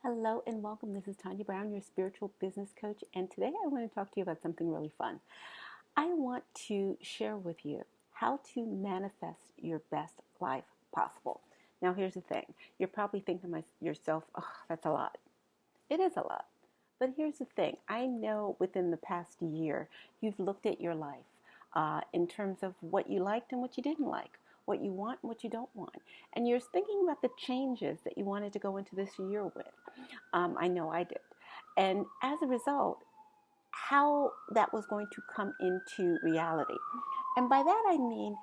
Hello and welcome. This is Tanya Brown, your spiritual business coach, and today I want to talk to you about something really fun. I want to share with you how to manifest your best life possible. Now, here's the thing. You're probably thinking to yourself, oh, that's a lot. It is a lot. But here's the thing. I know within the past year, you've looked at your life in terms of what you liked and what you didn't like, what you want and what you don't want. And you're thinking about the changes that you wanted to go into this year with. I know I did. And as a result, how that was going to come into reality. And by that I mean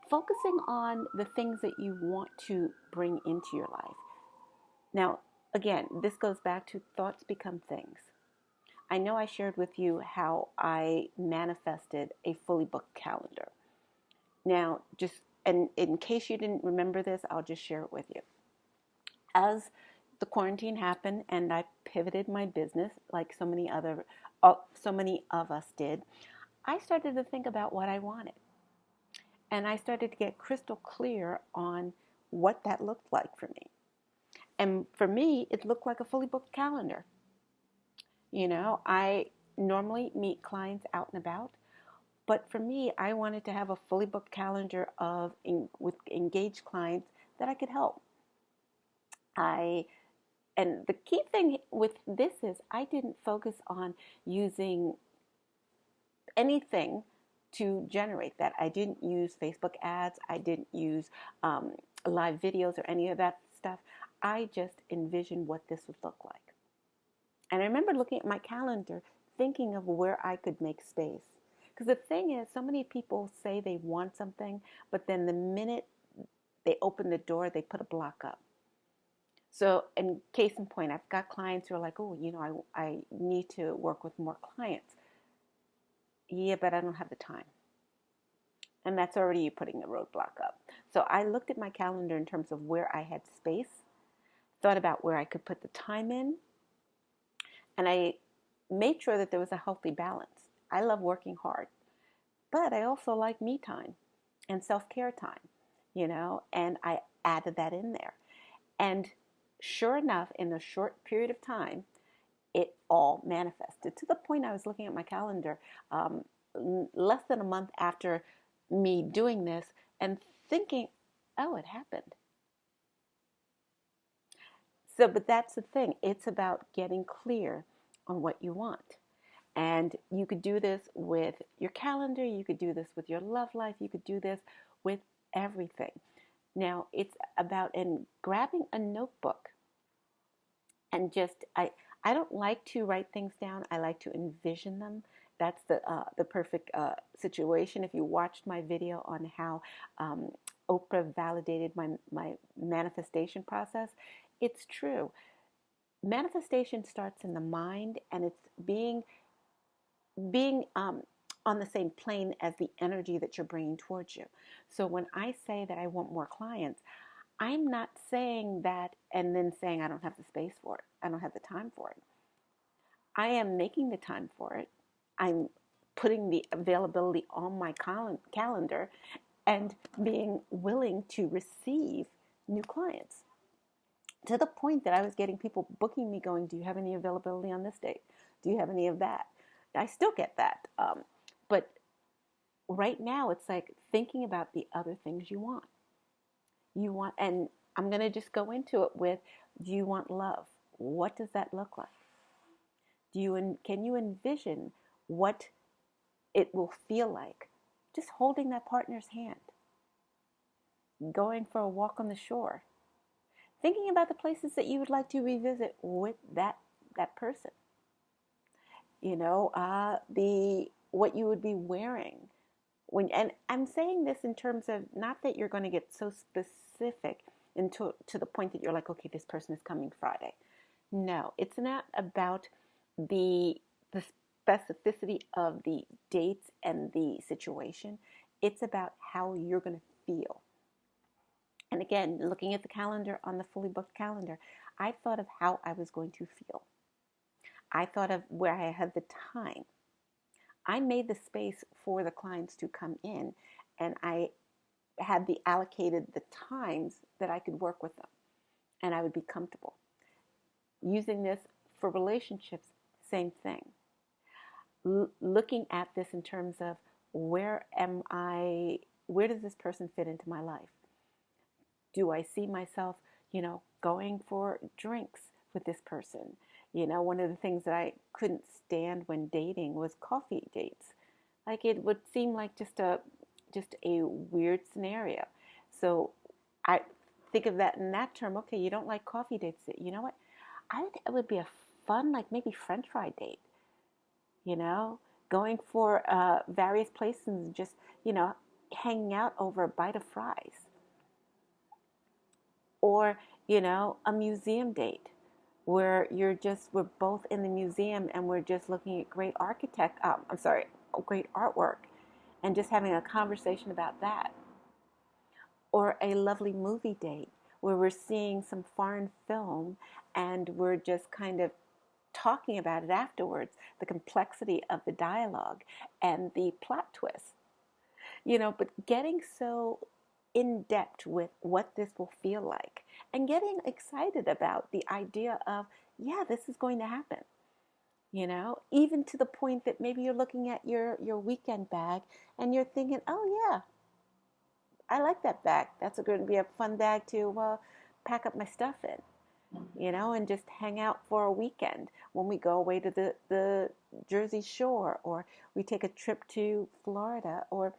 focusing on the things that you want to bring into your life. Now, again, this goes back to thoughts become things. I know I shared with you how I manifested a fully booked calendar. Now, just and in case you didn't remember this, I'll just share it with you. As the quarantine happened and I pivoted my business like so many of us did, I started to think about what I wanted. And I started to get crystal clear on what that looked like for me. And for me, it looked like a fully booked calendar. I normally meet clients out and about, but for me, I wanted to have a fully booked calendar with engaged clients that I could help. And the key thing with this is I didn't focus on using anything to generate that. I didn't use Facebook ads. I didn't use live videos or any of that stuff. I just envisioned what this would look like. And I remember looking at my calendar, thinking of where I could make space. Because the thing is, so many people say they want something, but then the minute they open the door, they put a block up. So, in case in point, I've got clients who are like, oh, I need to work with more clients. Yeah, but I don't have the time. And that's already you putting a roadblock up. So I looked at my calendar in terms of where I had space, thought about where I could put the time in, and I made sure that there was a healthy balance. I love working hard, but I also like me time and self-care time, and I added that in there. And sure enough, in a short period of time, it all manifested to the point I was looking at my calendar less than a month after me doing this and thinking, oh, it happened. So, but that's the thing. It's about getting clear on what you want. And you could do this with your calendar. You could do this with your love life. You could do this with everything. Now, it's about grabbing a notebook and I don't like to write things down. I like to envision them. That's the perfect situation. If you watched my video on how Oprah validated my manifestation process, it's true. Manifestation starts in the mind, and it's being on the same plane as the energy that you're bringing towards you. So when I say that I want more clients, I'm not saying that and then saying I don't have the space for it. I don't have the time for it. I am making the time for it. I'm putting the availability on my calendar and being willing to receive new clients. To the point that I was getting people booking me going, do you have any availability on this date? Do you have any of that? I still get that. But right now it's like thinking about the other things you want. And I'm going to just go into it with, do you want love? What does that look like? Can you envision what it will feel like? Just holding that partner's hand, going for a walk on the shore, thinking about the places that you would like to revisit with that person. What you would be wearing and I'm saying this in terms of not that you're going to get so specific to the point that you're like, okay, this person is coming Friday. No, it's not about the specificity of the dates and the situation. It's about how you're going to feel. And again, looking at the calendar on the fully booked calendar, I thought of how I was going to feel. I thought of where I had the time. I made the space for the clients to come in, and I had allocated the times that I could work with them and I would be comfortable. Using this for relationships, same thing. Looking at this in terms of where does this person fit into my life? Do I see myself, going for drinks with this person? One of the things that I couldn't stand when dating was coffee dates. Like it would seem like just a weird scenario. So I think of that in that term. Okay, you don't like coffee dates. You know what? I think it would be a fun, like maybe French fry date. You know, going for various places and just hanging out over a bite of fries, or a museum date where we're both in the museum and we're just looking at great artwork, and just having a conversation about that. Or a lovely movie date where we're seeing some foreign film and we're just kind of talking about it afterwards, the complexity of the dialogue and the plot twist. But getting so in depth with what this will feel like and getting excited about the idea of, yeah, this is going to happen. Even to the point that maybe you're looking at your weekend bag and you're thinking, oh yeah, I like that bag. That's going to be a fun bag to pack up my stuff in, and just hang out for a weekend when we go away to the Jersey Shore, or we take a trip to Florida, or,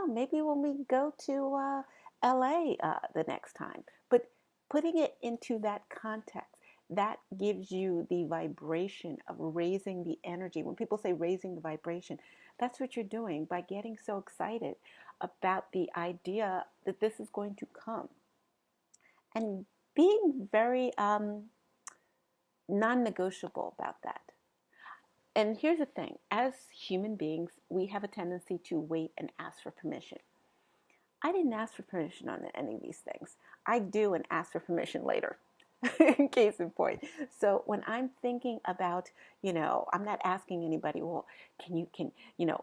maybe when we go to LA the next time. But putting it into that context, that gives you the vibration of raising the energy. When people say raising the vibration, that's what you're doing by getting so excited about the idea that this is going to come. And being very non-negotiable about that. And here's the thing, as human beings, we have a tendency to wait and ask for permission. I didn't ask for permission on any of these things. I do and ask for permission later. Case in point. So when I'm thinking about, I'm not asking anybody, well,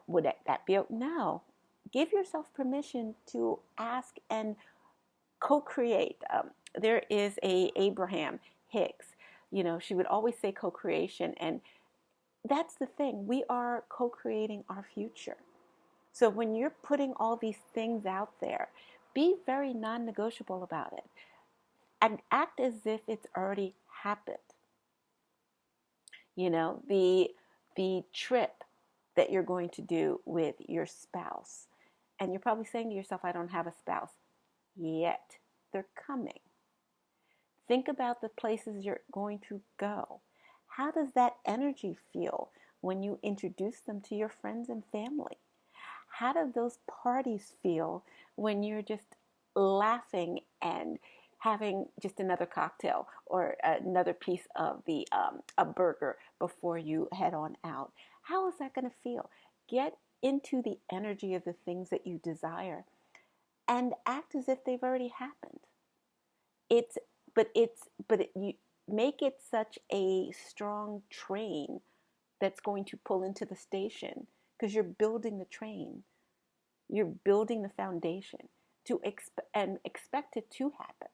would that be, no. Give yourself permission to ask and co-create. There is a Abraham Hicks, she would always say co-creation, and that's the thing. We are co-creating our future. So when you're putting all these things out there, be very non-negotiable about it. And act as if it's already happened. The trip that you're going to do with your spouse. And you're probably saying to yourself, I don't have a spouse yet. They're coming. Think about the places you're going to go. How does that energy feel when you introduce them to your friends and family? How do those parties feel when you're just laughing and having just another cocktail or another piece of a burger before you head on out? How is that going to feel? Get into the energy of the things that you desire and act as if they've already happened. You make it such a strong train that's going to pull into the station, because you're building the train. You're building the foundation and expect it to happen.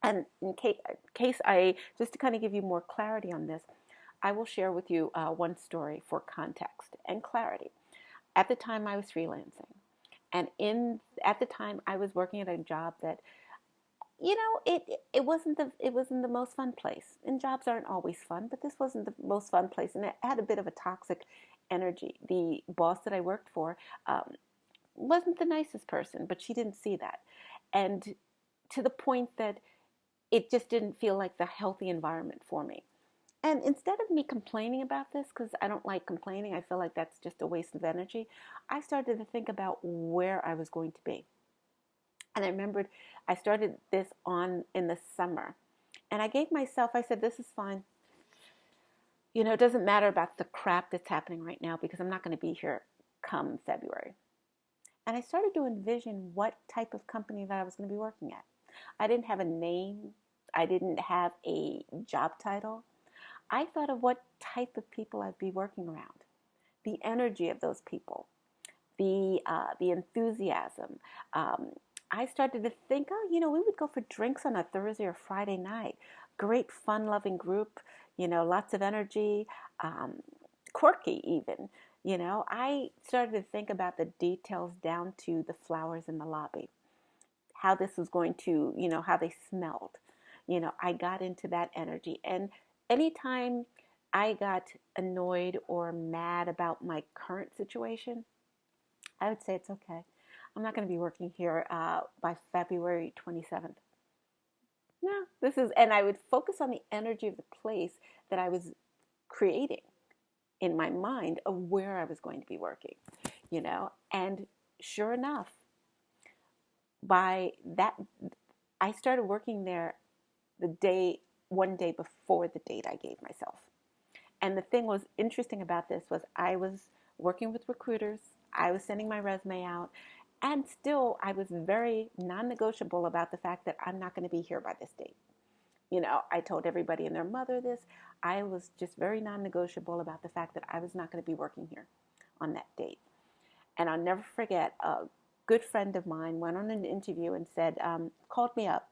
And in case just to kind of give you more clarity on this, I will share with you one story for context and clarity. At the time I was freelancing, and at the time I was working at a job that, it wasn't the most fun place. And jobs aren't always fun, but this wasn't the most fun place, and it had a bit of a toxic energy. The boss that I worked for wasn't the nicest person, but she didn't see that, and to the point that it just didn't feel like the healthy environment for me. And instead of me complaining about this, because I don't like complaining, I feel like that's just a waste of energy, I started to think about where I was going to be. And I remembered I started this in the summer. And I said, this is fine. It doesn't matter about the crap that's happening right now, because I'm not going to be here come February. And I started to envision what type of company that I was going to be working at. I didn't have a name. I didn't have a job title. I thought of what type of people I'd be working around, the energy of those people, the enthusiasm. I started to think, we would go for drinks on a Thursday or Friday night. great, fun-loving group, lots of energy, quirky even. I started to think about the details down to the flowers in the lobby, how this was going to, how they smelled. I got into that energy. And anytime I got annoyed or mad about my current situation, I would say it's okay. I'm not going to be working here by February 27th. No, and I would focus on the energy of the place that I was creating in my mind of where I was going to be working, and sure enough, by that, I started working there one day before the date I gave myself. And the thing was interesting about this was I was working with recruiters, I was sending my resume out, and still I was very non-negotiable about the fact that I'm not going to be here by this date. I told everybody and their mother this. I was just very non-negotiable about the fact that I was not going to be working here on that date. And I'll never forget, a good friend of mine went on an interview and said, called me up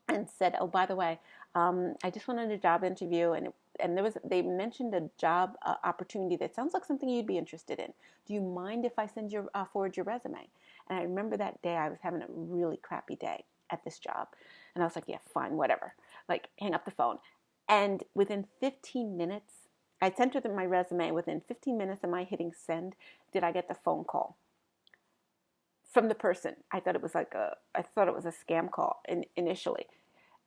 and said, oh, by the way, I just went on a job interview, and they mentioned a job opportunity that sounds like something you'd be interested in. Do you mind if I forward your resume? And I remember that day I was having a really crappy day at this job. And I was like, yeah, fine, whatever. Like, hang up the phone. And within 15 minutes, I sent her my resume. Within 15 minutes of my hitting send, did I get the phone call from the person. I thought it was a scam call initially.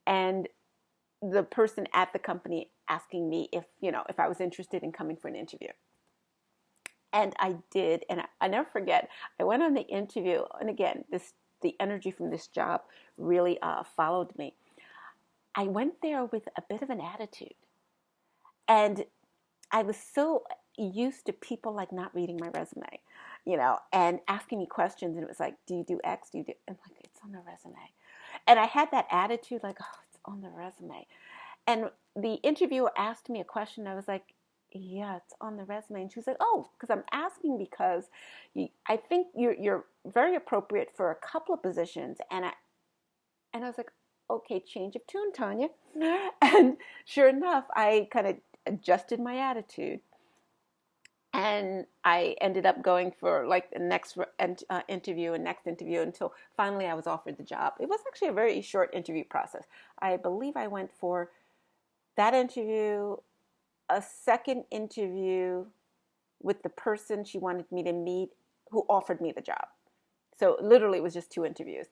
And the person at the company asking me if I was interested in coming for an interview. And I did, and I never forget, I went on the interview, and again, the energy from this job really followed me. I went there with a bit of an attitude, and I was so used to people like not reading my resume, and asking me questions, and it was like, do you do X, do you do, and like, it's on the resume. And I had that attitude like, oh, it's on the resume. And the interviewer asked me a question, I was like, yeah, it's on the resume. And she was like, oh, because I'm asking because I think you're very appropriate for a couple of positions. And I was like, okay, change of tune, Tanya. And sure enough, I kind of adjusted my attitude. And I ended up going for like the next interview and next interview until finally I was offered the job. It was actually a very short interview process. I believe I went for that interview, a second interview with the person she wanted me to meet who offered me the job. So literally it was just 2 interviews.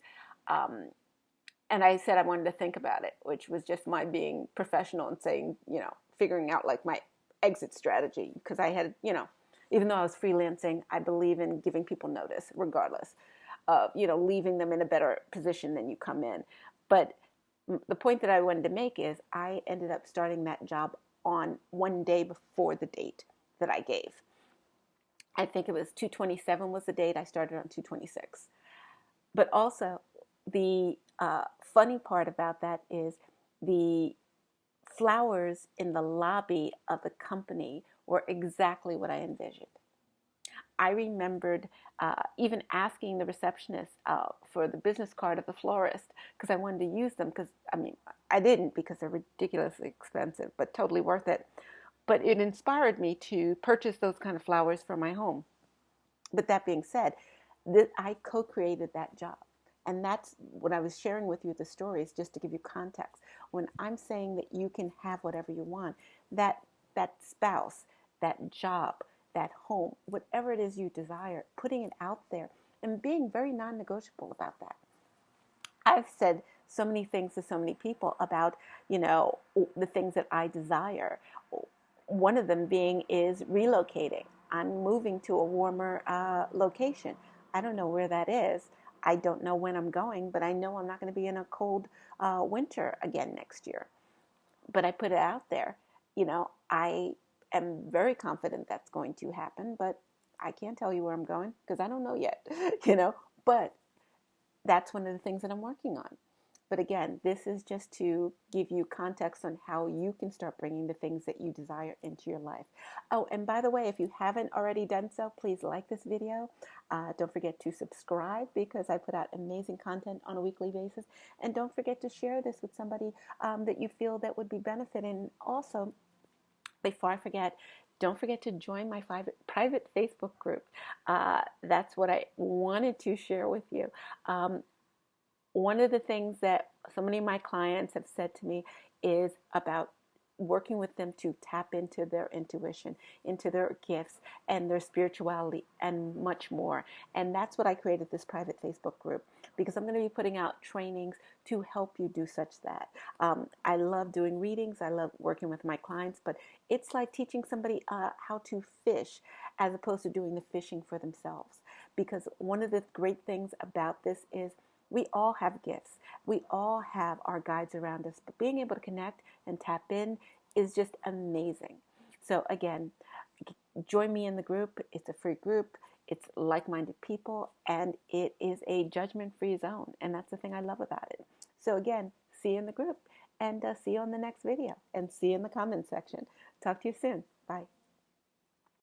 And I said I wanted to think about it, which was just my being professional and saying, figuring out like my exit strategy. Because I had, even though I was freelancing, I believe in giving people notice regardless of, leaving them in a better position than you come in. But the point that I wanted to make is I ended up starting that job on one day before the date that I gave. I think it was 2/27 was the date. I started on 2/26. But also, the funny part about that is the flowers in the lobby of the company were exactly what I envisioned. I remembered even asking the receptionist for the business card of the florist because I wanted to use them because, I didn't because they're ridiculously expensive, but totally worth it. But it inspired me to purchase those kind of flowers for my home. But that being said, I co-created that job. And that's what I was sharing with you the stories, just to give you context. When I'm saying that you can have whatever you want, that spouse, that job, that home, whatever it is you desire, putting it out there and being very non-negotiable about that. I've said so many things to so many people about, the things that I desire. One of them is relocating. I'm moving to a warmer location. I don't know where that is. I don't know when I'm going, but I know I'm not going to be in a cold winter again next year. But I put it out there. I am very confident that's going to happen, but I can't tell you where I'm going because I don't know yet, But that's one of the things that I'm working on. But again, this is just to give you context on how you can start bringing the things that you desire into your life. Oh, and by the way, if you haven't already done so, please like this video. Don't forget to subscribe because I put out amazing content on a weekly basis. And don't forget to share this with somebody that you feel that would be benefiting. Also, before I forget, don't forget to join my private Facebook group. That's what I wanted to share with you. One of the things that so many of my clients have said to me is about working with them to tap into their intuition, into their gifts and their spirituality and much more. And that's what I created this private Facebook group, because I'm going to be putting out trainings to help you do such that. I love doing readings. I love working with my clients, but it's like teaching somebody how to fish as opposed to doing the fishing for themselves. Because one of the great things about this is we all have gifts. We all have our guides around us, but being able to connect and tap in is just amazing. So again, join me in the group. It's a free group. It's like-minded people, and it is a judgment-free zone. And that's the thing I love about it. So again, see you in the group, and see you on the next video, and see you in the comments section. Talk to you soon. Bye.